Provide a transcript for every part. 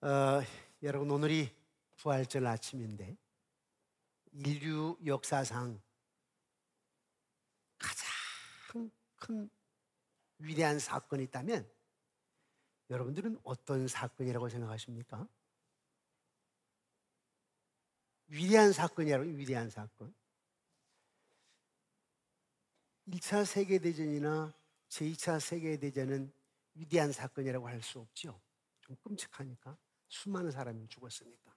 어, 여러분, 오늘이 부활절 아침인데 인류 역사상 가장 큰 위대한 사건이 있다면 여러분들은 어떤 사건이라고 생각하십니까? 위대한 사건이라고, 위대한 사건. 1차 세계대전이나 제2차 세계대전은 위대한 사건이라고 할 수 없죠. 좀 끔찍하니까. 수많은 사람이 죽었으니까.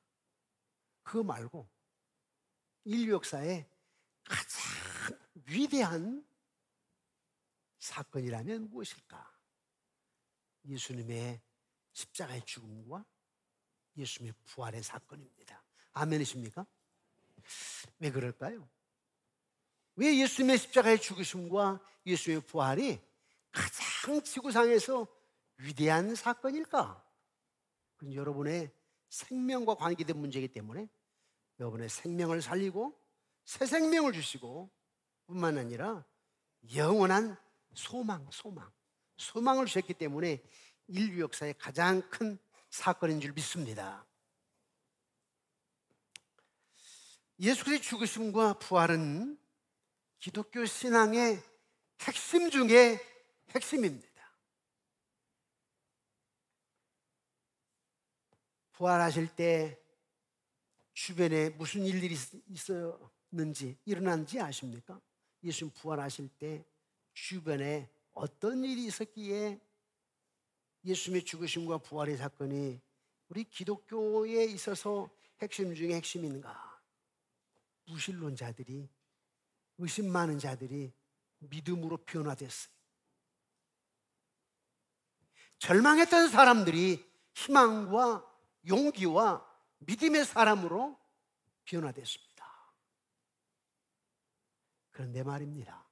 그거 말고 인류 역사에 가장 위대한 사건이라면 무엇일까? 예수님의 십자가의 죽음과 예수님의 부활의 사건입니다. 아멘이십니까? 왜 그럴까요? 왜 예수님의 십자가의 죽으심과 예수님의 부활이 가장 지구상에서 위대한 사건일까? 그건 여러분의 생명과 관계된 문제이기 때문에 여러분의 생명을 살리고 새 생명을 주시고 뿐만 아니라 영원한 소망을 주셨기 때문에 인류 역사의 가장 큰 사건인 줄 믿습니다. 예수 그리스도의 죽으심과 부활은 기독교 신앙의 핵심 중에 핵심입니다. 부활하실 때 주변에 무슨 일들이 일어났는지 아십니까? 예수님 부활하실 때 주변에 어떤 일이 있었기에 예수님의 죽으심과 부활의 사건이 우리 기독교에 있어서 핵심 중에 핵심인가? 무신론자들이, 의심 많은 자들이 믿음으로 변화됐어요. 절망했던 사람들이 희망과 용기와 믿음의 사람으로 변화됐습니다. 그런데 말입니다,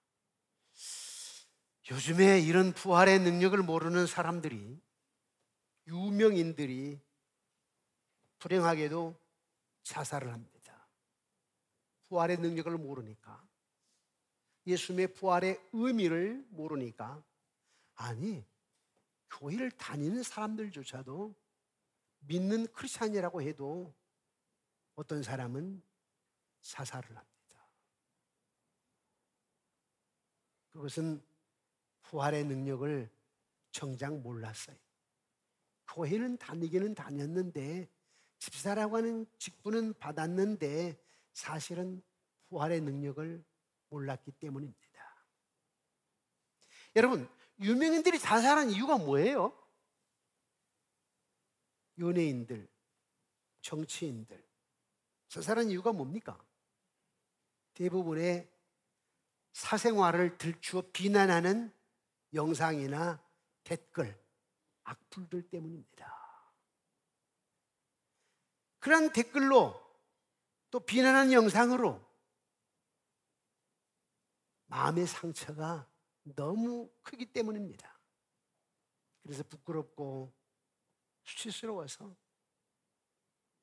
요즘에 이런 부활의 능력을 모르는 사람들이, 유명인들이 불행하게도 자살을 합니다. 부활의 능력을 모르니까, 예수님의 부활의 의미를 모르니까, 아니, 교회를 다니는 사람들조차도, 믿는 크리스찬이라고 해도 어떤 사람은 자살을 합니다. 그것은 부활의 능력을 정작 몰랐어요. 교회는 다니기는 다녔는데, 집사라고 하는 직분은 받았는데 사실은 부활의 능력을 몰랐기 때문입니다. 여러분, 유명인들이 자살한 이유가 뭐예요? 연예인들, 정치인들, 자살한 이유가 뭡니까? 대부분의 사생활을 들추어 비난하는 영상이나 댓글, 악플들 때문입니다. 그런 댓글로, 또 비난하는 영상으로 마음의 상처가 너무 크기 때문입니다. 그래서 부끄럽고 수치스러워서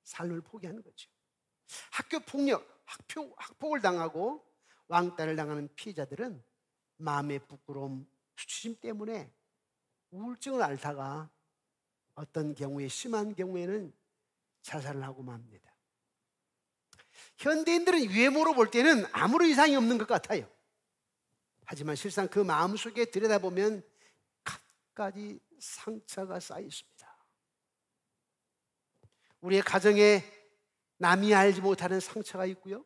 삶을 포기하는 거죠. 학교 폭력, 학폭을 당하고 왕따를 당하는 피해자들은 마음의 부끄러움, 수치심 때문에 우울증을 앓다가 어떤 경우에, 심한 경우에는 자살을 하고 맙니다. 현대인들은 외모로 볼 때는 아무런 이상이 없는 것 같아요. 하지만 실상 그 마음속에 들여다보면 갖가지 상처가 쌓여 있습니다. 우리의 가정에 남이 알지 못하는 상처가 있고요,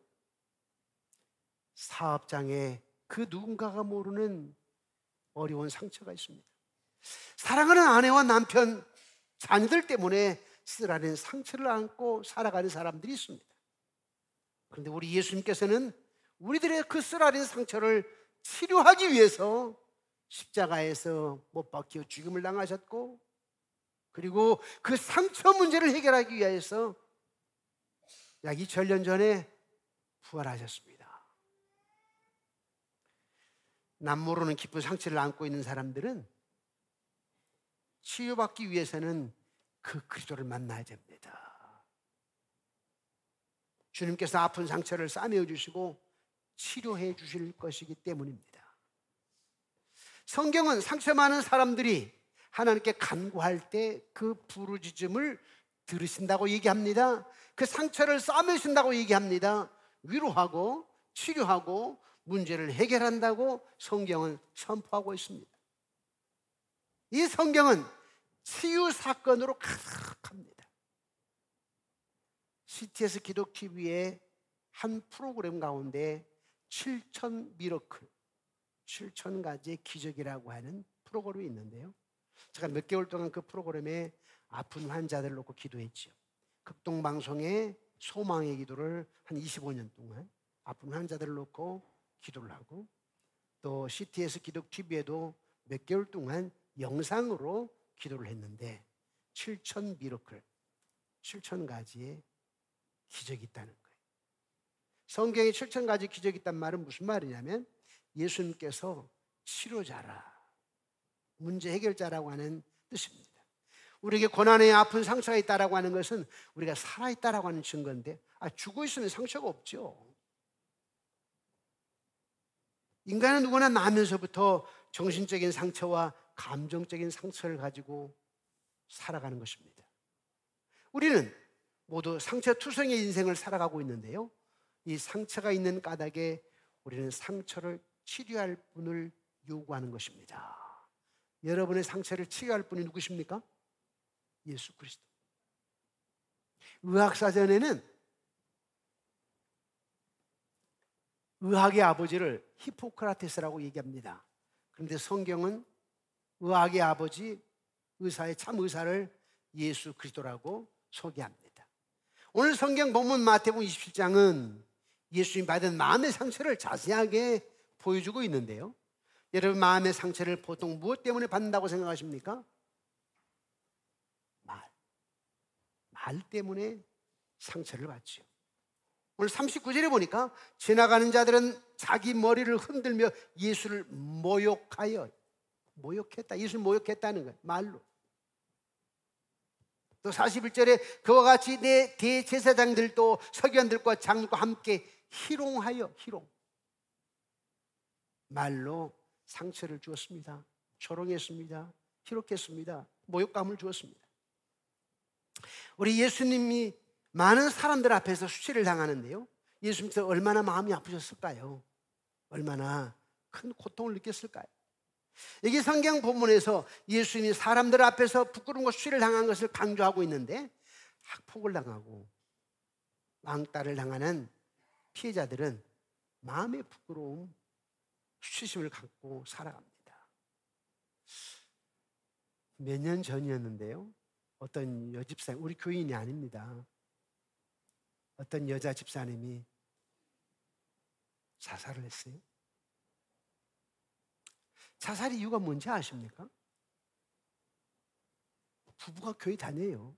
사업장에 그 누군가가 모르는 어려운 상처가 있습니다. 사랑하는 아내와 남편, 자녀들 때문에 쓰라린 상처를 안고 살아가는 사람들이 있습니다. 그런데 우리 예수님께서는 우리들의 그 쓰라린 상처를 치료하기 위해서 십자가에서 못 박혀 죽임을 당하셨고, 그리고 그 상처 문제를 해결하기 위해서 약 2000년 전에 부활하셨습니다. 남 모르는 깊은 상처를 안고 있는 사람들은 치유받기 위해서는 그 그리스도를 만나야 됩니다. 주님께서 아픈 상처를 싸매어 주시고 치료해 주실 것이기 때문입니다. 성경은 상처 많은 사람들이 하나님께 간구할 때 그 부르짖음을 들으신다고 얘기합니다. 그 상처를 싸매신다고 얘기합니다. 위로하고 치료하고 문제를 해결한다고 성경은 선포하고 있습니다. 이 성경은 치유 사건으로 가득합니다. CTS 기독TV의 한 프로그램 가운데 7천 미러클, 7천 가지의 기적이라고 하는 프로그램이 있는데요. 제가 몇 개월 동안 그 프로그램에 아픈 환자들을 놓고 기도했죠. 극동방송의 소망의 기도를 한 25년 동안 아픈 환자들을 놓고 기도를 하고, 또 CTS 기독TV에도 몇 개월 동안 영상으로 기도를 했는데 7천 미러클, 7천 가지의 기적이 있다는 거예요. 성경에 7천 가지 기적이 있다는 말은 무슨 말이냐면 예수님께서 치료자라, 문제 해결자라고 하는 뜻입니다. 우리에게 고난의 아픈 상처가 있다라고 하는 것은 우리가 살아있다라고 하는 증거인데, 죽어 있으면 상처가 없죠. 인간은 누구나 나면서부터 정신적인 상처와 감정적인 상처를 가지고 살아가는 것입니다. 우리는 모두 상처투성의 인생을 살아가고 있는데요, 이 상처가 있는 까닭에 우리는 상처를 치료할 분을 요구하는 것입니다. 여러분의 상처를 치료할 분이 누구십니까? 예수 그리스도. 의학사전에는 의학의 아버지를 히포크라테스라고 얘기합니다. 그런데 성경은 의학의 아버지, 의사의 참 의사를 예수 그리스도라고 소개합니다. 오늘 성경 본문 마태복음 27장은 예수님 받은 마음의 상처를 자세하게 보여주고 있는데요, 여러분 마음의 상처를 보통 무엇 때문에 받는다고 생각하십니까? 말 때문에 상처를 받죠. 오늘 39절에 보니까 지나가는 자들은 자기 머리를 흔들며 예수를 모욕했다. 예수를 모욕했다는 거예요, 말로. 또 41절에 그와 같이 내 대제사장들도 서기관들과 장로과 함께 희롱하여, 말로 상처를 주었습니다. 조롱했습니다. 희롱했습니다. 모욕감을 주었습니다. 우리 예수님이 많은 사람들 앞에서 수치를 당하는데요, 예수님께서 얼마나 마음이 아프셨을까요? 얼마나 큰 고통을 느꼈을까요? 여기 성경 본문에서 예수님이 사람들 앞에서 부끄러움과 수치를 당한 것을 강조하고 있는데, 학폭을 당하고 왕따를 당하는 피해자들은 마음의 부끄러움, 수치심을 갖고 살아갑니다. 몇 년 전이었는데요, 어떤 여집사님, 우리 교인이 아닙니다, 어떤 여자 집사님이 자살을 했어요. 자살 이유가 뭔지 아십니까? 부부가 교회 다녀요.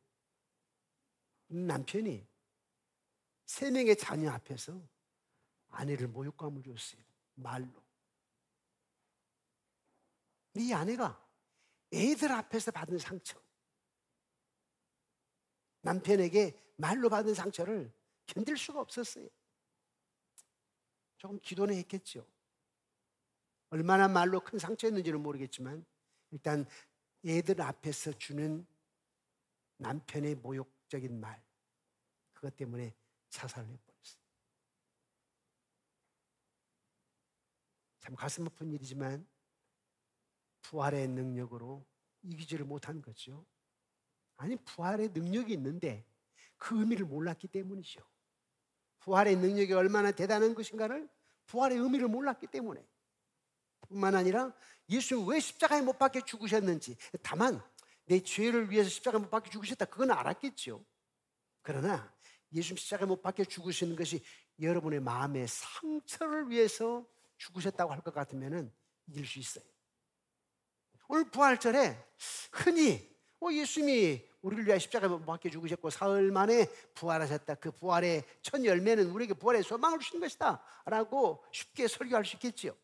남편이 3명의 자녀 앞에서 아내를 모욕감을 줬어요, 말로. 이 아내가 애들 앞에서 받은 상처, 남편에게 말로 받은 상처를 견딜 수가 없었어요. 조금 기도는 했겠죠. 얼마나 말로 큰 상처였는지는 모르겠지만 일단 애들 앞에서 주는 남편의 모욕적인 말, 그것 때문에 자살을 해버렸어요. 참 가슴 아픈 일이지만 부활의 능력으로 이기지를 못한 거죠. 아니, 부활의 능력이 있는데 그 의미를 몰랐기 때문이죠. 부활의 능력이 얼마나 대단한 것인가를, 부활의 의미를 몰랐기 때문에. 뿐만 아니라 예수님 왜 십자가에 못 박혀 죽으셨는지, 다만 내 죄를 위해서 십자가에 못 박혀 죽으셨다, 그건 알았겠죠. 그러나 예수님 십자가에 못 박혀 죽으시는 것이 여러분의 마음의 상처를 위해서 죽으셨다고 할 것 같으면 이길 수 있어요. 오늘 부활절에 흔히 예수님이 우리를 위하여 십자가에 못 박혀 죽으셨고 사흘 만에 부활하셨다, 그 부활의 첫 열매는 우리에게 부활의 소망을 주신 것이다 라고 쉽게 설교할 수 있겠죠.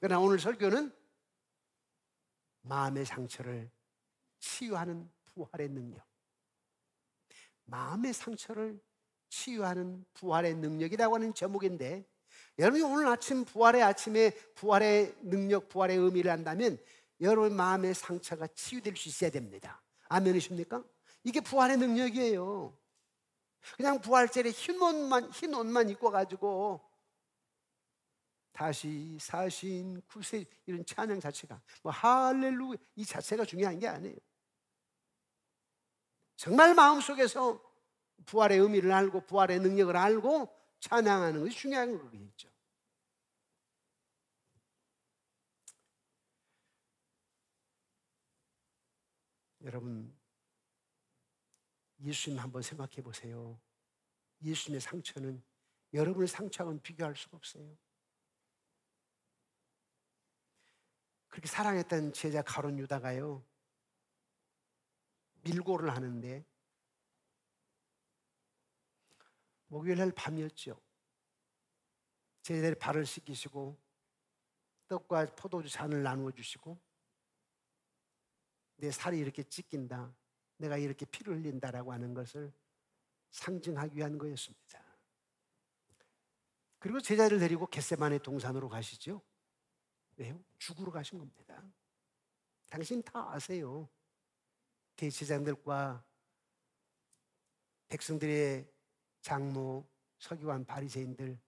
그러나 오늘 설교는 마음의 상처를 치유하는 부활의 능력, 마음의 상처를 치유하는 부활의 능력이라고 하는 제목인데, 여러분이 오늘 아침 부활의 아침에 부활의 능력, 부활의 의미를 안다면 여러분 마음의 상처가 치유될 수 있어야 됩니다. 아멘이십니까? 이게 부활의 능력이에요. 그냥 부활절에 흰 옷만 입고 가지고 다시 사신 구세 이런 찬양 자체가 뭐 할렐루야 이 자체가 중요한 게 아니에요. 정말 마음속에서 부활의 의미를 알고 부활의 능력을 알고 찬양하는 것이 중요한 거겠죠. 여러분, 예수님 한번 생각해 보세요. 예수님의 상처는 여러분의 상처하고는 비교할 수가 없어요. 그렇게 사랑했던 제자 가룟 유다가요, 밀고를 하는데 목요일날 밤이었죠. 제자들의 발을 씻기시고 떡과 포도주 잔을 나누어 주시고 내 살이 이렇게 찢긴다, 내가 이렇게 피를 흘린다라고 하는 것을 상징하기 위한 거였습니다. 그리고 제자를 데리고 겟세마네 동산으로 가시죠. 왜요? 죽으러 가신 겁니다. 당신 다 아세요. 대제사장들과 백성들의 장로, 서기관, 바리새인들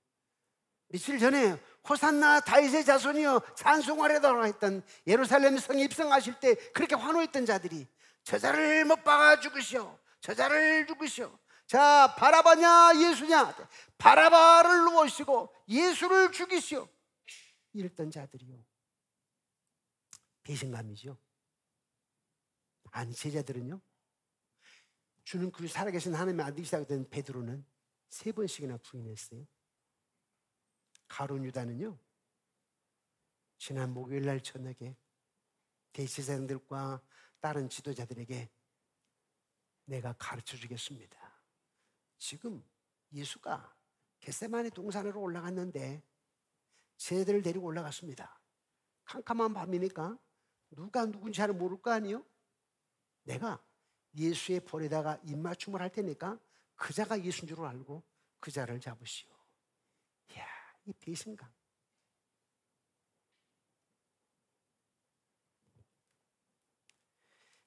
며칠 전에 호산나 다윗의 자손이여 찬송하려고 했던 예루살렘 성에 입성하실 때 그렇게 환호했던 자들이 저자를 못 박아 죽으시오, 저자를 죽으시오. 자, 바라바냐 예수냐, 바라바를 놓으시고 예수를 죽이시오, 이랬던 자들이요. 배신감이죠. 아니, 제자들은요, 주는 그 살아계신 하나님의 아들이시라고 된 베드로는 3번씩이나 부인했어요. 가룟 유다는요, 지난 목요일날 저녁에 대제사장들과 다른 지도자들에게 내가 가르쳐 주겠습니다. 지금 예수가 겟세마네 동산으로 올라갔는데 제자들을 데리고 올라갔습니다. 캄캄한 밤이니까 누가 누군지 잘 모를 거 아니에요? 내가 예수의 볼에다가 입맞춤을 할 테니까 그 자가 예수인 줄 알고 그 자를 잡으시오. 이야, 이 배신감.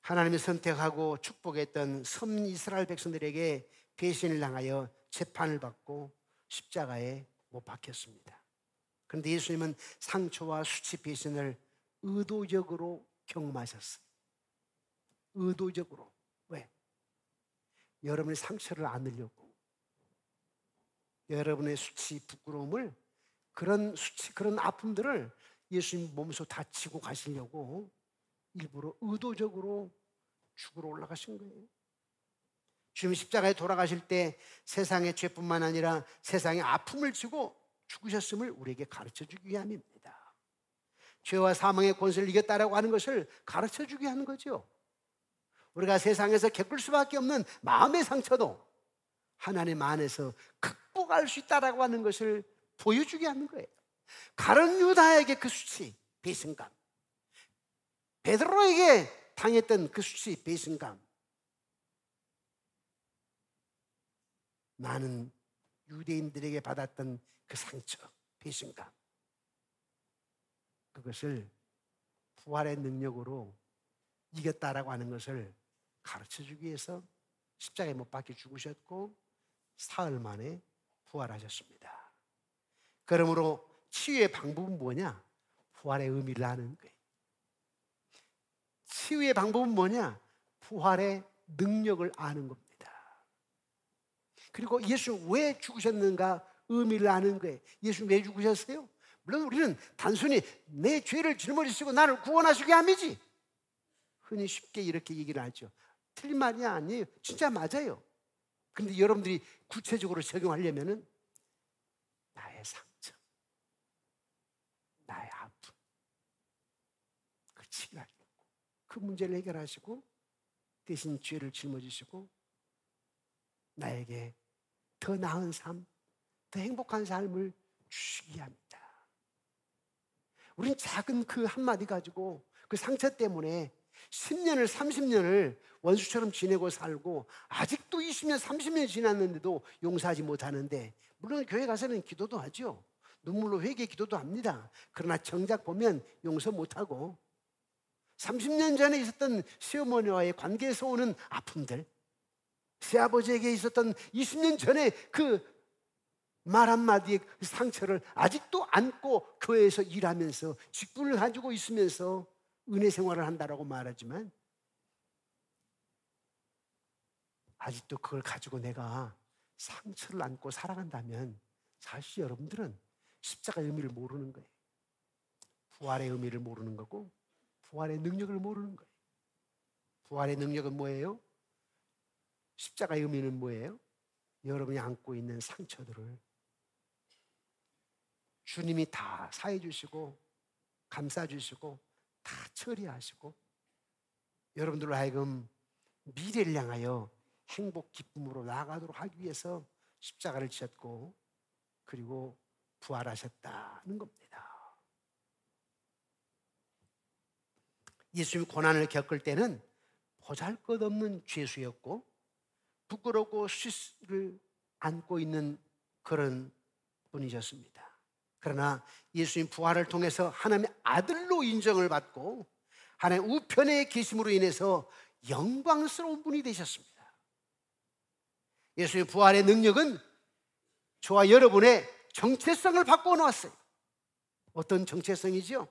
하나님이 선택하고 축복했던 섬 이스라엘 백성들에게 배신을 당하여 재판을 받고 십자가에 못 박혔습니다. 그런데 예수님은 상처와 수치, 배신을 의도적으로 경험하셨어요. 의도적으로. 왜? 여러분의 상처를 안으려고, 여러분의 수치, 부끄러움을, 그런 수치, 그런 아픔들을 예수님 몸소 다치고 가시려고 일부러 의도적으로 죽으러 올라가신 거예요. 주님 십자가에 돌아가실 때 세상의 죄뿐만 아니라 세상의 아픔을 지고 죽으셨음을 우리에게 가르쳐 주기 위함입니다. 죄와 사망의 권세를 이겼다라고 하는 것을 가르쳐 주기 하는 거죠. 우리가 세상에서 겪을 수밖에 없는 마음의 상처도 하나님 안에서 극복할 수 있다라고 하는 것을 보여주게 하는 거예요. 가룟 유다에게 그 수치, 배신감, 베드로에게 당했던 그 수치, 배신감, 많은 유대인들에게 받았던 그 상처, 배신감, 그것을 부활의 능력으로 이겼다라고 하는 것을 가르쳐주기 위해서 십자가에 못 박혀 죽으셨고 사흘 만에 부활하셨습니다. 그러므로 치유의 방법은 뭐냐? 부활의 의미를 아는 거예요. 치유의 방법은 뭐냐? 부활의 능력을 아는 겁니다. 그리고 예수 왜 죽으셨는가? 의미를 아는 거예요. 예수 왜 죽으셨어요? 물론 우리는 단순히 내 죄를 짊어지시고 나를 구원하시기 위함이지, 흔히 쉽게 이렇게 얘기를 하죠. 틀린 말이 아니에요. 진짜 맞아요. 그런데 여러분들이 구체적으로 적용하려면은 나의 상처, 나의 아픔, 그 치유하려고, 그 문제를 해결하시고 대신 죄를 짊어지시고 나에게 더 나은 삶, 더 행복한 삶을 주시기 합니다. 우린 작은 그 한마디 가지고 그 상처 때문에 10년을 30년을 원수처럼 지내고 살고 아직도 20년 30년이 지났는데도 용서하지 못하는데, 물론 교회 가서는 기도도 하죠. 눈물로 회개 기도도 합니다. 그러나 정작 보면 용서 못하고 30년 전에 있었던 시어머니와의 관계에서 오는 아픔들, 새아버지에게 있었던 20년 전에 그 말 한마디의 그 상처를 아직도 안고 교회에서 일하면서 직분을 가지고 있으면서 은혜 생활을 한다라고 말하지만, 아직도 그걸 가지고 내가 상처를 안고 살아간다면 사실 여러분들은 십자가의 의미를 모르는 거예요. 부활의 의미를 모르는 거고 부활의 능력을 모르는 거예요. 부활의 능력은 뭐예요? 십자가의 의미는 뭐예요? 여러분이 안고 있는 상처들을 주님이 다 사해 주시고 감싸 주시고 다 처리하시고 여러분들로 하여금 미래를 향하여 행복 기쁨으로 나아가도록 하기 위해서 십자가를 지셨고 그리고 부활하셨다는 겁니다. 예수님이 고난을 겪을 때는 보잘것없는 죄수였고 부끄럽고 수치를 안고 있는 그런 분이셨습니다. 그러나 예수님 부활을 통해서 하나님의 아들로 인정을 받고 하나님의 우편에 계심으로 인해서 영광스러운 분이 되셨습니다. 예수님의 부활의 능력은 저와 여러분의 정체성을 바꾸어 놓았어요. 어떤 정체성이죠?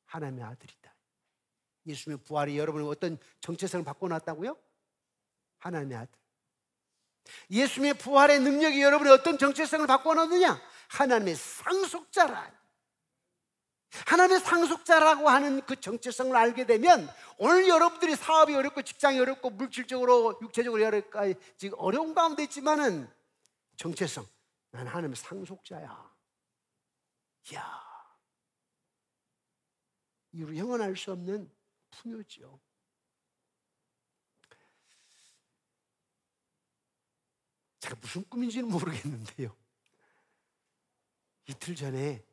하나님의 아들이다. 예수님의 부활이 여러분의 어떤 정체성을 바꾸어 놨다고요? 하나님의 아들. 예수님의 부활의 능력이 여러분의 어떤 정체성을 바꾸어 놓느냐? 하나님의 상속자라. 하나님의 상속자라고 하는 그 정체성을 알게 되면 오늘 여러분들이 사업이 어렵고 직장이 어렵고 물질적으로 육체적으로 여러 가지 지금 어려운 가운데 있지만은 정체성, 난 하나님의 상속자야. 이야, 이로 영원할 수 없는 풍요지요. 제가 무슨 꿈인지는 모르겠는데요, 이틀 전에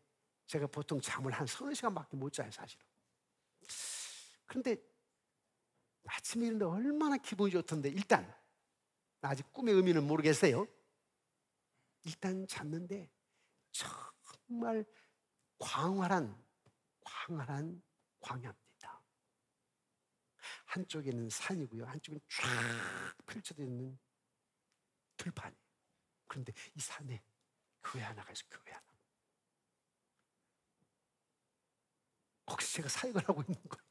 제가 보통 잠을 한 서너 시간밖에 못 자요, 사실은. 그런데 아침에 일어나는데 얼마나 기분이 좋던데, 일단 아직 꿈의 의미는 모르겠어요. 일단 잤는데 정말 광활한 광야입니다. 한쪽에는 산이고요, 한쪽은 쫙 펼쳐져 있는 들판이에요. 그런데 이 산에 교회 하나가 있어요. 교회 하나. 거기서 제가 사역을 하고 있는 거예요.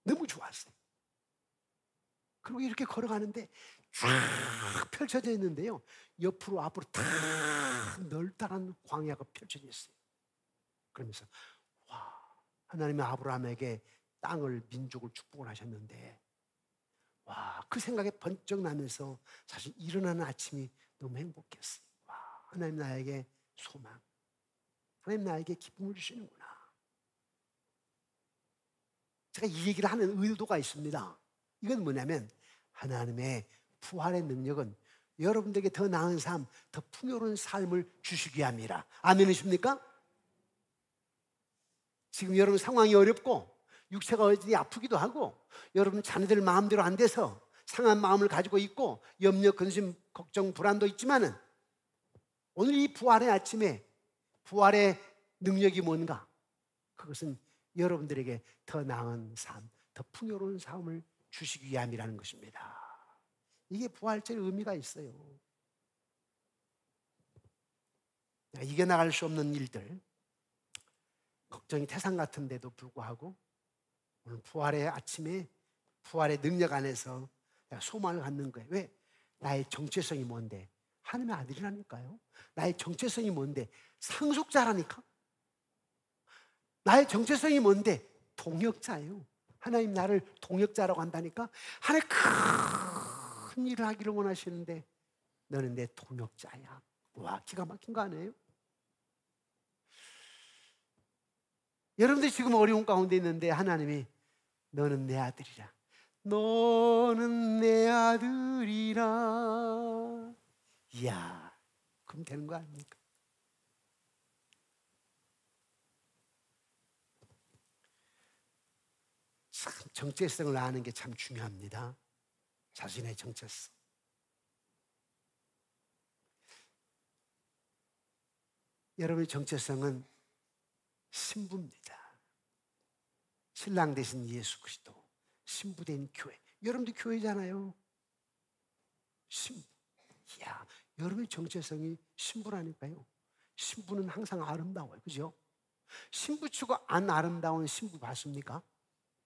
너무 좋았어요. 그리고 이렇게 걸어가는데 쫙 펼쳐져 있는데요, 옆으로 앞으로 다 널따란 광야가 펼쳐져 있어요. 그러면서 와, 하나님이 아브라함에게 땅을, 민족을 축복을 하셨는데, 와, 그 생각에 번쩍 나면서 사실 일어나는 아침이 너무 행복했어요. 와, 하나님 나에게 소망, 하나님 나에게 기쁨을 주시는구나. 제가 이 얘기를 하는 의도가 있습니다. 이건 뭐냐면 하나님의 부활의 능력은 여러분들에게 더 나은 삶, 더 풍요로운 삶을 주시기 위함이라. 아멘이십니까? 지금 여러분 상황이 어렵고 육체가 어디 아프기도 하고 여러분 자녀들 마음대로 안 돼서 상한 마음을 가지고 있고 염려, 근심, 걱정, 불안도 있지만은 오늘 이 부활의 아침에 부활의 능력이 뭔가? 그것은 여러분들에게 더 나은 삶, 더 풍요로운 삶을 주시기 위함이라는 것입니다. 이게 부활절의 의미가 있어요. 이겨나갈 수 없는 일들, 걱정이 태산 같은데도 불구하고 오늘 부활의 아침에 부활의 능력 안에서 내가 소망을 갖는 거예요. 왜? 나의 정체성이 뭔데? 하나님의 아들이라니까요. 나의 정체성이 뭔데? 상속자라니까. 나의 정체성이 뭔데? 동역자예요. 하나님 나를 동역자라고 한다니까. 하나님 큰 일을 하기를 원하시는데 너는 내 동역자야. 와, 기가 막힌 거 아니에요? 여러분들 지금 어려운 가운데 있는데 하나님이 너는 내 아들이라. 너는 내 아들이라. 이야, 그럼 되는 거 아닙니까? 참 정체성을 아는 게 참 중요합니다. 자신의 정체성. 여러분의 정체성은 신부입니다. 신랑 되신 예수 그리스도, 신부된 교회. 여러분도 교회잖아요. 신부. 이야, 여러분의 정체성이 신부라니까요. 신부는 항상 아름다워요. 그죠? 신부 치고 안 아름다운 신부 봤습니까?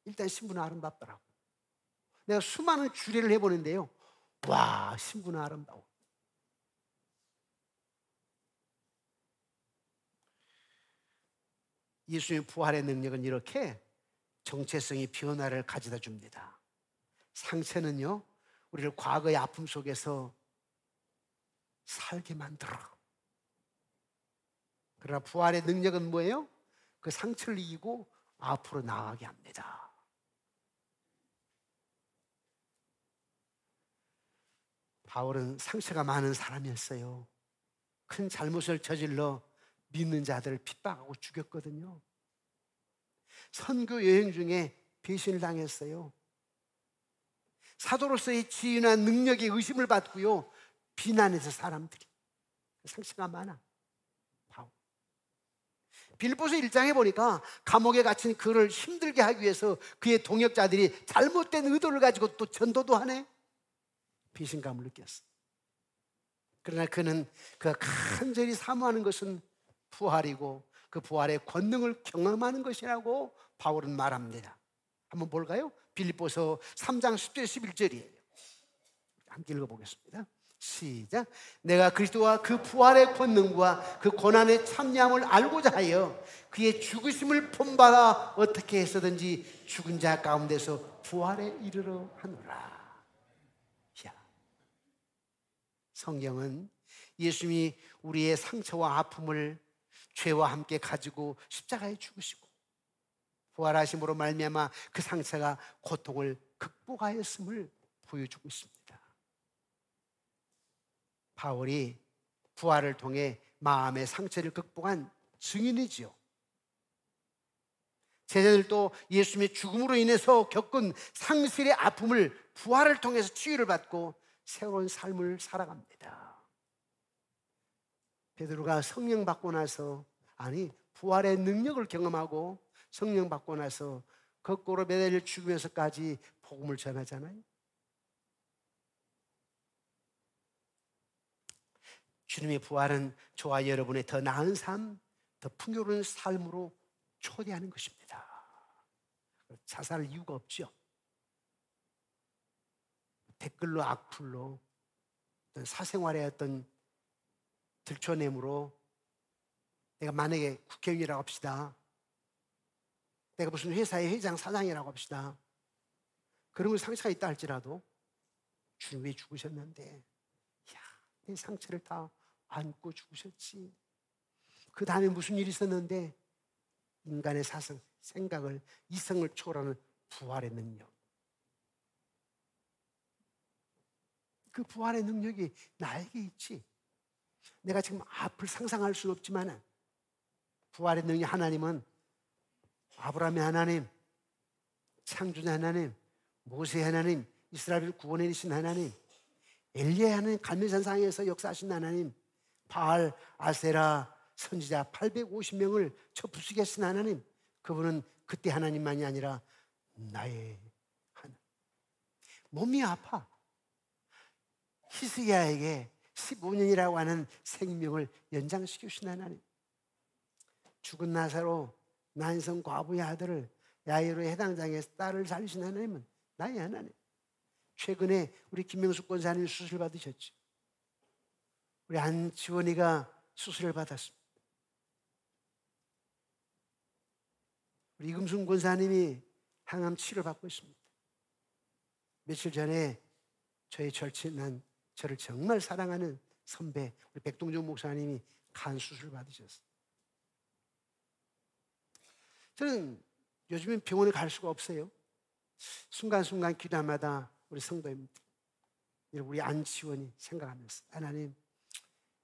일단 신부는 아름답더라고. 내가 수많은 주례를 해보는데요. 와, 신부는 아름다워. 예수님의 부활의 능력은 이렇게 정체성이 변화를 가져다 줍니다. 상처는요, 우리를 과거의 아픔 속에서 살게 만들어. 그러나 부활의 능력은 뭐예요? 그 상처를 이기고 앞으로 나아가게 합니다. 바울은 상처가 많은 사람이었어요. 큰 잘못을 저질러 믿는 자들을 핍박하고 죽였거든요. 선교 여행 중에 배신을 당했어요. 사도로서의 지위나 능력에 의심을 받고요, 비난해서 사람들이. 상처가 많아. 바울. 빌립보서 1장에 보니까 감옥에 갇힌 그를 힘들게 하기 위해서 그의 동역자들이 잘못된 의도를 가지고 또 전도도 하네. 배신감을 느꼈어. 그러나 그는 그 간절히 사모하는 것은 부활이고 그 부활의 권능을 경험하는 것이라고 바울은 말합니다. 한번 볼까요? 빌립보서 3장 10절 11절이에요. 함께 읽어보겠습니다. 시작. 내가 그리스도와 그 부활의 권능과 그 고난의 참여함을 알고자 하여 그의 죽으심을 본받아 어떻게 해서든지 죽은 자 가운데서 부활에 이르러 하노라. 성경은 예수님이 우리의 상처와 아픔을 죄와 함께 가지고 십자가에 죽으시고 부활하심으로 말미암아 그 상처가 고통을 극복하였음을 보여주고 있습니다. 바울이 부활을 통해 마음의 상처를 극복한 증인이지요. 제자들도 예수님의 죽음으로 인해서 겪은 상실의 아픔을 부활을 통해서 치유를 받고 새로운 삶을 살아갑니다. 베드로가 성령 받고 나서, 부활의 능력을 경험하고 성령 받고 나서 거꾸로 매달려 죽으면서까지 복음을 전하잖아요. 주님의 부활은 저와 여러분의 더 나은 삶, 더 풍요로운 삶으로 초대하는 것입니다. 자살할 이유가 없죠. 댓글로, 악플로, 어떤 사생활의 어떤 들춰냄으로, 내가 만약에 국회의원이라고 합시다, 내가 무슨 회사의 회장, 사장이라고 합시다, 그런 걸 상처가 있다 할지라도 주님 왜 죽으셨는데, 내 상처를 다 안고 죽으셨지. 그 다음에 무슨 일이 있었는데, 인간의 사성, 생각을, 이성을 초월하는 부활의 능력, 그 부활의 능력이 나에게 있지. 내가 지금 앞을 상상할 수는 없지만 부활의 능력, 하나님은 아브라함의 하나님, 창조자 하나님, 모세의 하나님, 이스라엘을 구원해 주신 하나님, 엘리야의 하나님, 갈멜산상에서 역사하신 하나님, 바알, 아세라 선지자 850명을 저 부수게 하신 하나님, 그분은 그때 하나님만이 아니라 나의 하나님. 몸이 아파. 히스기야에게 15년이라고 하는 생명을 연장시켜 주신 하나님, 죽은 나사로 난성 과부의 아들을 야이로의 해당장에서 딸을 살리신 하나님은 나의 하나님. 최근에 우리 김명숙 권사님이 수술 받으셨죠. 우리 안지원이가 수술을 받았습니다. 우리 이금순 권사님이 항암 치료 받고 있습니다. 며칠 전에 저의 절친한, 저를 정말 사랑하는 선배 우리 백동준 목사님이 간 수술 받으셨어요. 저는 요즘엔 병원에 갈 수가 없어요. 순간순간 기도마다 우리 성도입니다. 우리 안지원이 생각하면서, 하나님,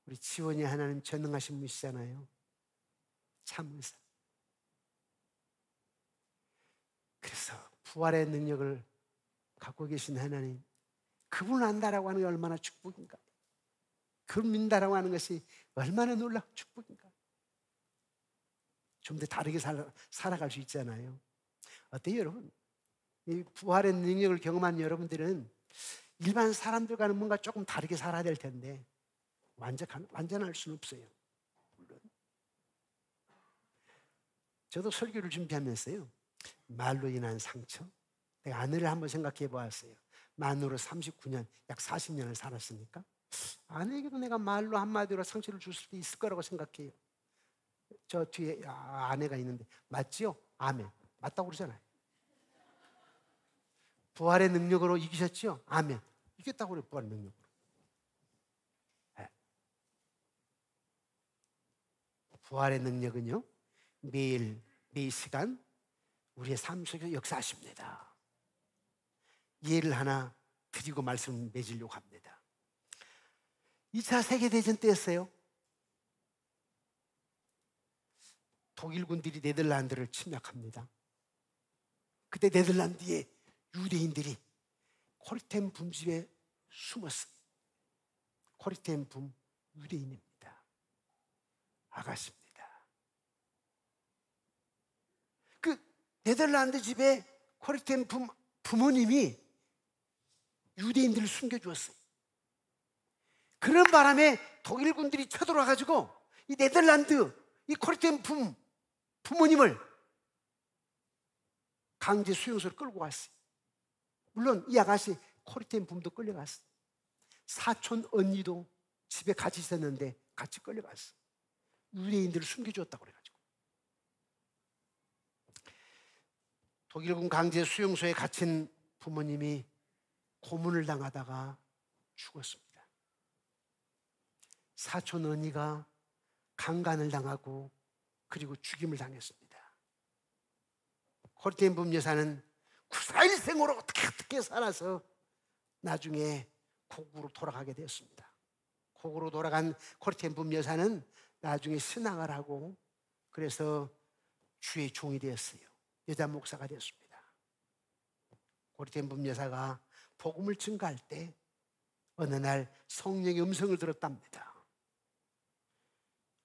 우리 지원이 하나님 전능하신 분이시잖아요. 참 의사. 그래서 부활의 능력을 갖고 계신 하나님, 그분을 안다라고 하는 게 얼마나 축복인가. 그걸 믿는다라고 하는 것이 얼마나 놀라운 축복인가. 좀 더 다르게 살아갈 수 있잖아요. 어때요, 여러분? 이 부활의 능력을 경험한 여러분들은 일반 사람들과는 뭔가 조금 다르게 살아야 될 텐데 완전할 수는 없어요. 물론 저도 설교를 준비하면서요, 말로 인한 상처, 내가 아내를 한번 생각해 보았어요. 만으로 39년, 약 40년을 살았으니까 아내에게도 내가 말로 한마디로 상처를 줄 수도 있을 거라고 생각해요. 저 뒤에 아내가 있는데 맞지요? 아멘. 맞다고 그러잖아요. 부활의 능력으로 이기셨지요? 아멘. 이겼다고 그래요. 부활의 능력으로. 네. 부활의 능력은요, 매일 시간 우리의 삶 속에서 역사하십니다. 예를 하나 드리고 말씀을 맺으려고 합니다. 2차 세계대전 때였어요. 독일군들이 네덜란드를 침략합니다. 그때 네덜란드에 유대인들이 코리템 붐집에 숨었어요. 코리템 붐 유대인입니다. 아가씨입니다. 그 네덜란드 집에 코리템 붐 부모님이 유대인들을 숨겨주었어요. 그런 바람에 독일군들이 쳐들어와가지고 이 네덜란드 이 코리템 붐 부모님을 강제 수용소로 끌고 갔어요. 물론 이 아가씨 코리템 붐도 끌려갔어요. 사촌 언니도 집에 같이 있었는데 같이 끌려갔어요. 유대인들을 숨겨주었다고 그래가지고. 독일군 강제 수용소에 갇힌 부모님이 고문을 당하다가 죽었습니다. 사촌 언니가 강간을 당하고 그리고 죽임을 당했습니다. 코리템 붐 여사는 구사일생으로 어떻게 살아서 나중에 고국으로 돌아가게 되었습니다. 고국으로 돌아간 코리템 붐 여사는 나중에 신앙을 하고 그래서 주의 종이 되었어요. 여자 목사가 되었습니다. 코리템 붐 여사가 복음을 증거할 때 어느 날 성령의 음성을 들었답니다.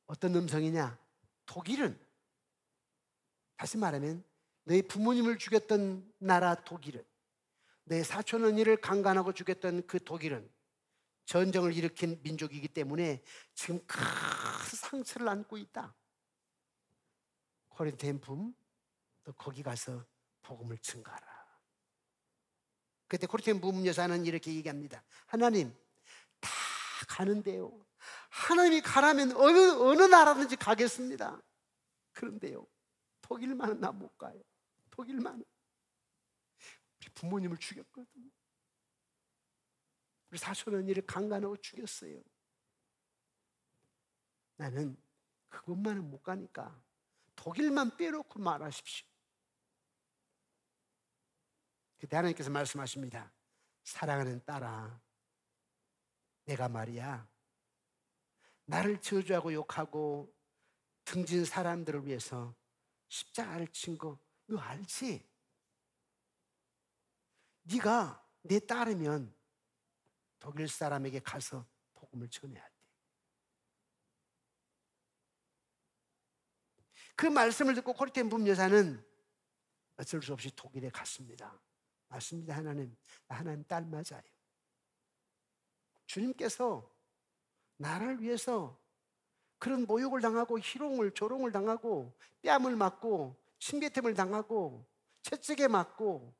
어떤 음성이냐? 독일은, 다시 말하면 너희 부모님을 죽였던 나라 독일은, 너희 사촌 언니를 강간하고 죽였던 그 독일은 전쟁을 일으킨 민족이기 때문에 지금 큰 상처를 안고 있다. 코리템 붐, 너 거기 가서 복음을 증거하라. 그때 코리템 붐 여사는 이렇게 얘기합니다. 하나님, 다 가는데요, 하나님이 가라면 어느 나라든지 가겠습니다. 그런데요, 독일만은 나 못 가요. 독일만은. 우리 부모님을 죽였거든. 우리 사촌 언니를 강간하고 죽였어요. 나는 그것만은 못 가니까 독일만 빼놓고 말하십시오. 그때 하나님께서 말씀하십니다. 사랑하는 딸아, 내가 말이야, 나를 저주하고 욕하고 등진 사람들을 위해서 십자가를 친 거 너 알지? 네가 내 딸이면 독일 사람에게 가서 복음을 전해야 돼. 그 말씀을 듣고 코리템 붐 여사는 어쩔 수 없이 독일에 갔습니다. 맞습니다. 하나님, 나 하나님 딸 맞아요. 주님께서 나를 위해서 그런 모욕을 당하고 희롱을 조롱을 당하고 뺨을 맞고 침뱉음을 당하고 채찍에 맞고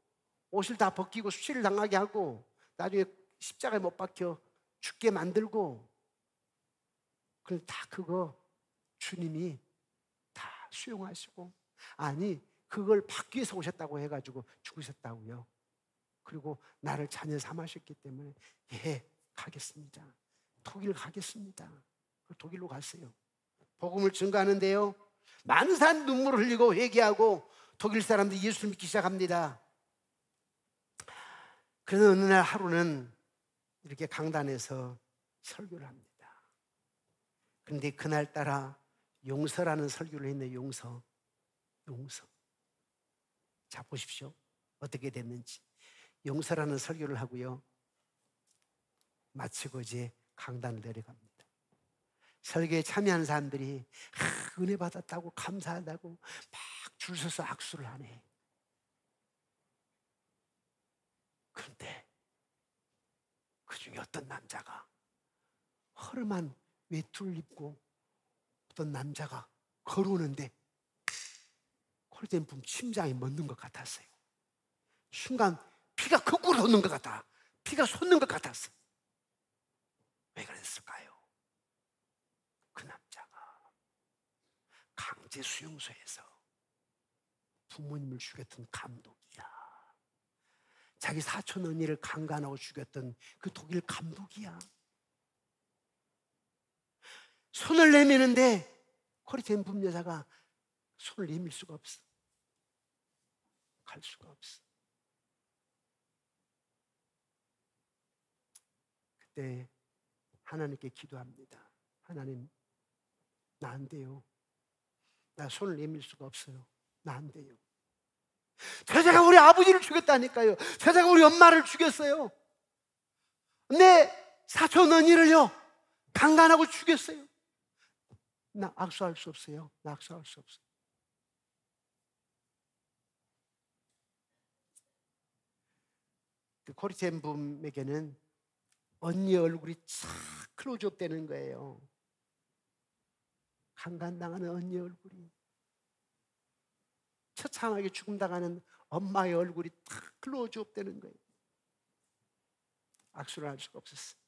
옷을 다 벗기고 수치를 당하게 하고 나중에 십자가에 못 박혀 죽게 만들고, 그런데 다 그거 주님이 다 수용하시고, 아니 그걸 받기 위해서 오셨다고 해가지고 죽으셨다고요. 그리고 나를 자녀 삼으셨기 때문에 예, 가겠습니다. 독일 가겠습니다. 독일로 갔어요. 복음을 증거하는데요, 많은 사람 눈물을 흘리고 회개하고 독일 사람들이 예수를 믿기 시작합니다. 그래서 어느 날 하루는 이렇게 강단에서 설교를 합니다. 그런데 그날따라 용서라는 설교를 했네요. 용서. 자, 보십시오. 어떻게 됐는지. 용서라는 설교를 하고요, 마치고 이제 강단을 내려갑니다. 설교에 참여하는 사람들이 은혜 받았다고 감사하다고 막 줄 서서 악수를 하네. 그런데 그 중에 어떤 남자가 허름한 외투를 입고 어떤 남자가 걸어오는데 코리된 분 심장이 멎는 것 같았어요. 순간 피가 거꾸로 솟는 것 같아. 피가 솟는 것 같았어요. 왜 그랬을까요? 그 남자가 강제 수용소에서 부모님을 죽였던 감독이야. 자기 사촌 언니를 강간하고 죽였던 그 독일 감독이야. 손을 내미는데 코리된 분 여자가 손을 내밀 수가 없어. 갈 수가 없어. 그때 하나님께 기도합니다. 하나님, 나 안 돼요. 나 손을 내밀 수가 없어요. 나 안 돼요. 제자가 우리 아버지를 죽였다니까요. 제자가 우리 엄마를 죽였어요. 내 사촌 언니를요 강간하고 죽였어요. 나 악수할 수 없어요. 나 악수할 수 없어요. 그 코리텐 붐에게는 언니 얼굴이 싹 클로즈업 되는 거예요. 강간당하는 언니 얼굴이, 처참하게 죽음당하는 엄마의 얼굴이 탁 클로즈업 되는 거예요. 악수를 할 수가 없었어요.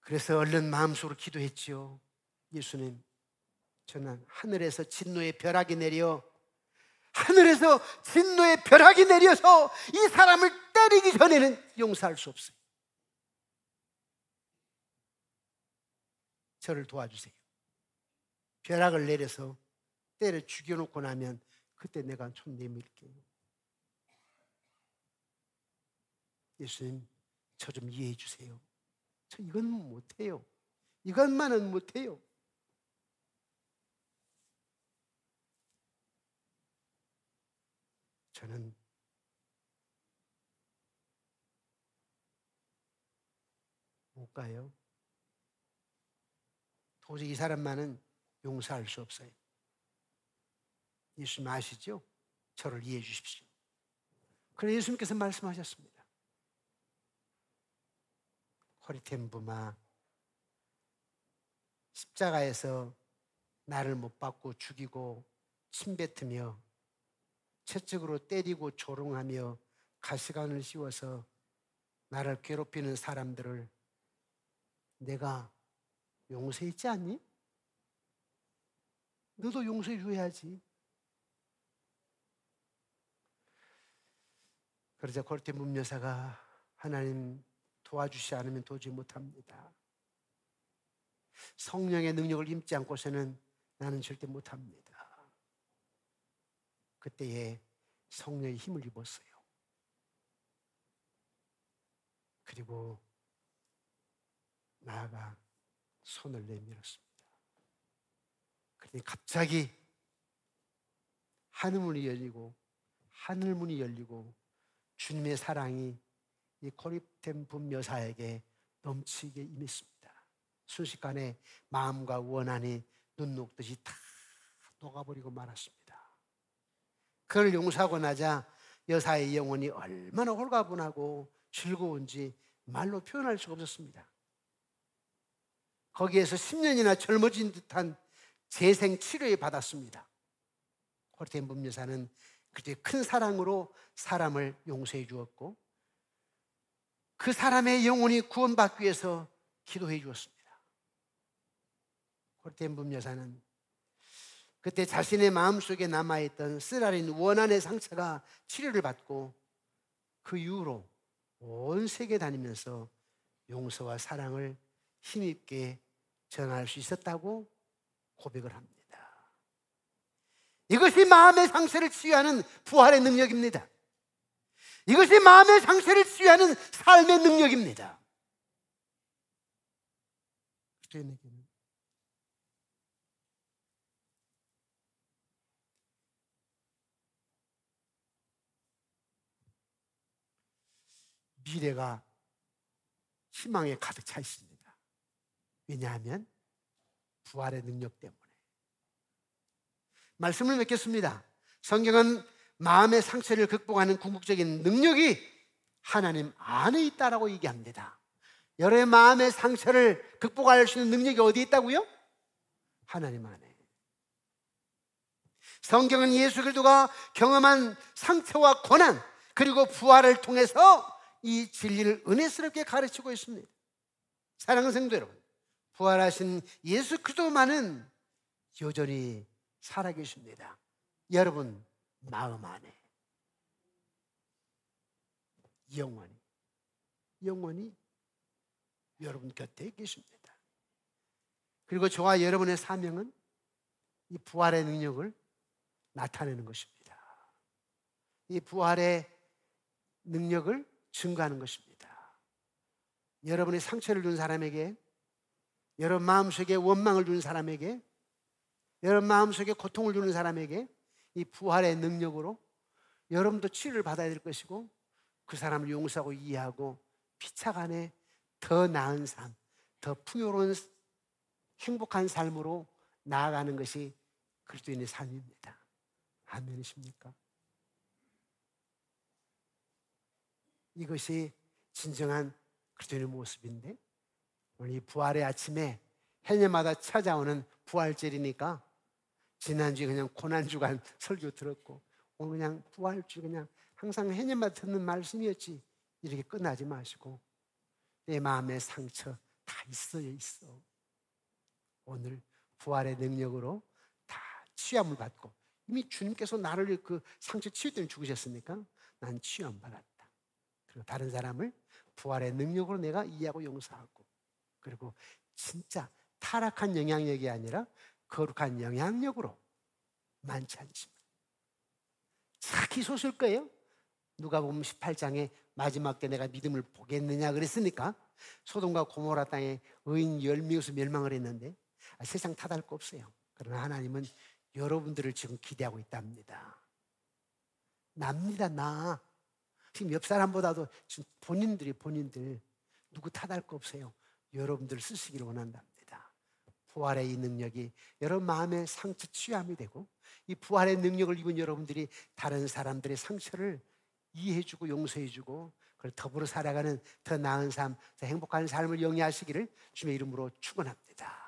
그래서 얼른 마음속으로 기도했지요. 예수님, 저는 하늘에서 진노의 벼락이 내려, 하늘에서 진노의 벼락이 내려서 이 사람을 때리기 전에는 용서할 수 없어요. 저를 도와주세요. 벼락을 내려서 때려 죽여놓고 나면 그때 내가 손 내밀게요. 예수님, 저 좀 이해해 주세요. 저 이건 못해요. 이것만은 못해요. 저는 못 가요. 도저히 이 사람만은 용서할 수 없어요. 예수님 아시죠? 저를 이해해 주십시오. 그래서 예수님께서 말씀하셨습니다. 코리텐 붐아, 십자가에서 나를 못 박고 죽이고 침뱉으며 채찍으로 때리고 조롱하며 가시관을 씌워서 나를 괴롭히는 사람들을 내가 용서했지 않니? 너도 용서해 줘야지. 그러자 코리텐 붐 여사가, 하나님 도와주시지 않으면 도저히 못합니다. 성령의 능력을 입지 않고서는 나는 절대 못합니다. 그때에 성령의 힘을 입었어요. 그리고 나아가 손을 내밀었습니다. 그러니 갑자기 하늘문이 열리고 주님의 사랑이 이 코리텐 붐 여사에게 넘치게 임했습니다. 순식간에 마음과 원한이 눈 녹듯이 다 녹아버리고 말았습니다. 그를 용서하고 나자 여사의 영혼이 얼마나 홀가분하고 즐거운지 말로 표현할 수가 없었습니다. 거기에서 10년이나 젊어진 듯한 재생 치료에 받았습니다. 코리텐 붐 여사는 그때 큰 사랑으로 사람을 용서해 주었고 그 사람의 영혼이 구원받기 위해서 기도해 주었습니다. 코리텐 붐 여사는 그때 자신의 마음속에 남아있던 쓰라린 원한의 상처가 치료를 받고 그 이후로 온 세계 다니면서 용서와 사랑을 힘있게 전할 수 있었다고 고백을 합니다. 이것이 마음의 상처를 치유하는 부활의 능력입니다. 이것이 마음의 상처를 치유하는 삶의 능력입니다. 미래가 희망에 가득 차 있습니다. 왜냐하면 부활의 능력 때문에. 말씀을 맺겠습니다. 성경은 마음의 상처를 극복하는 궁극적인 능력이 하나님 안에 있다라고 얘기합니다. 여러분의 마음의 상처를 극복할 수 있는 능력이 어디에 있다고요? 하나님 안에. 성경은 예수 그리스도가 경험한 상처와 고난 그리고 부활을 통해서 이 진리를 은혜스럽게 가르치고 있습니다. 사랑하는 성도 여러분, 부활하신 예수 그리스도만은 여전히 살아계십니다. 여러분 마음 안에 영원히 여러분 곁에 계십니다. 그리고 저와 여러분의 사명은 이 부활의 능력을 나타내는 것입니다. 이 부활의 능력을 증거하는 것입니다. 여러분의 상처를 준 사람에게, 여러분 마음속에 원망을 준 사람에게, 여러분 마음속에 고통을 주는 사람에게 이 부활의 능력으로 여러분도 치료를 받아야 될 것이고, 그 사람을 용서하고 이해하고 피차 간에 더 나은 삶, 더 풍요로운 행복한 삶으로 나아가는 것이 그리스도인의 삶입니다. 아멘이십니까? 이것이 진정한 그리스도인의 모습인데, 오늘 이 부활의 아침에 해년마다 찾아오는 부활절이니까 지난주에 그냥 고난주간 설교 들었고 오늘 그냥 부활주 그냥 항상 해년마다 듣는 말씀이었지 이렇게 끝나지 마시고 내 마음의 상처 다 있어. 오늘 부활의 능력으로 다 치유함을 받고, 이미 주님께서 나를 그 상처 치유 때문에 죽으셨으니까 난 치유함 받았다. 그리고 다른 사람을 부활의 능력으로 내가 이해하고 용서하고, 그리고 진짜 타락한 영향력이 아니라 거룩한 영향력으로, 많지 않지만 자 기소실 거예요. 누가복음 18장에 마지막 때 내가 믿음을 보겠느냐 그랬으니까 소돔과 고모라 땅에 의인 10명에서 멸망을 했는데 세상 탓할 거 없어요. 그러나 하나님은 여러분들을 지금 기대하고 있답니다. 납니다. 나 지금 옆 사람보다도 지금 본인들 누구 탓할 거 없어요. 여러분들을 쓰시기를 원한답니다. 부활의 이 능력이 여러분 마음의 상처 치유함이 되고, 이 부활의 능력을 입은 여러분들이 다른 사람들의 상처를 이해해주고 용서해주고, 그걸 더불어 살아가는 더 나은 삶, 더 행복한 삶을 영위하시기를 주님의 이름으로 축원합니다.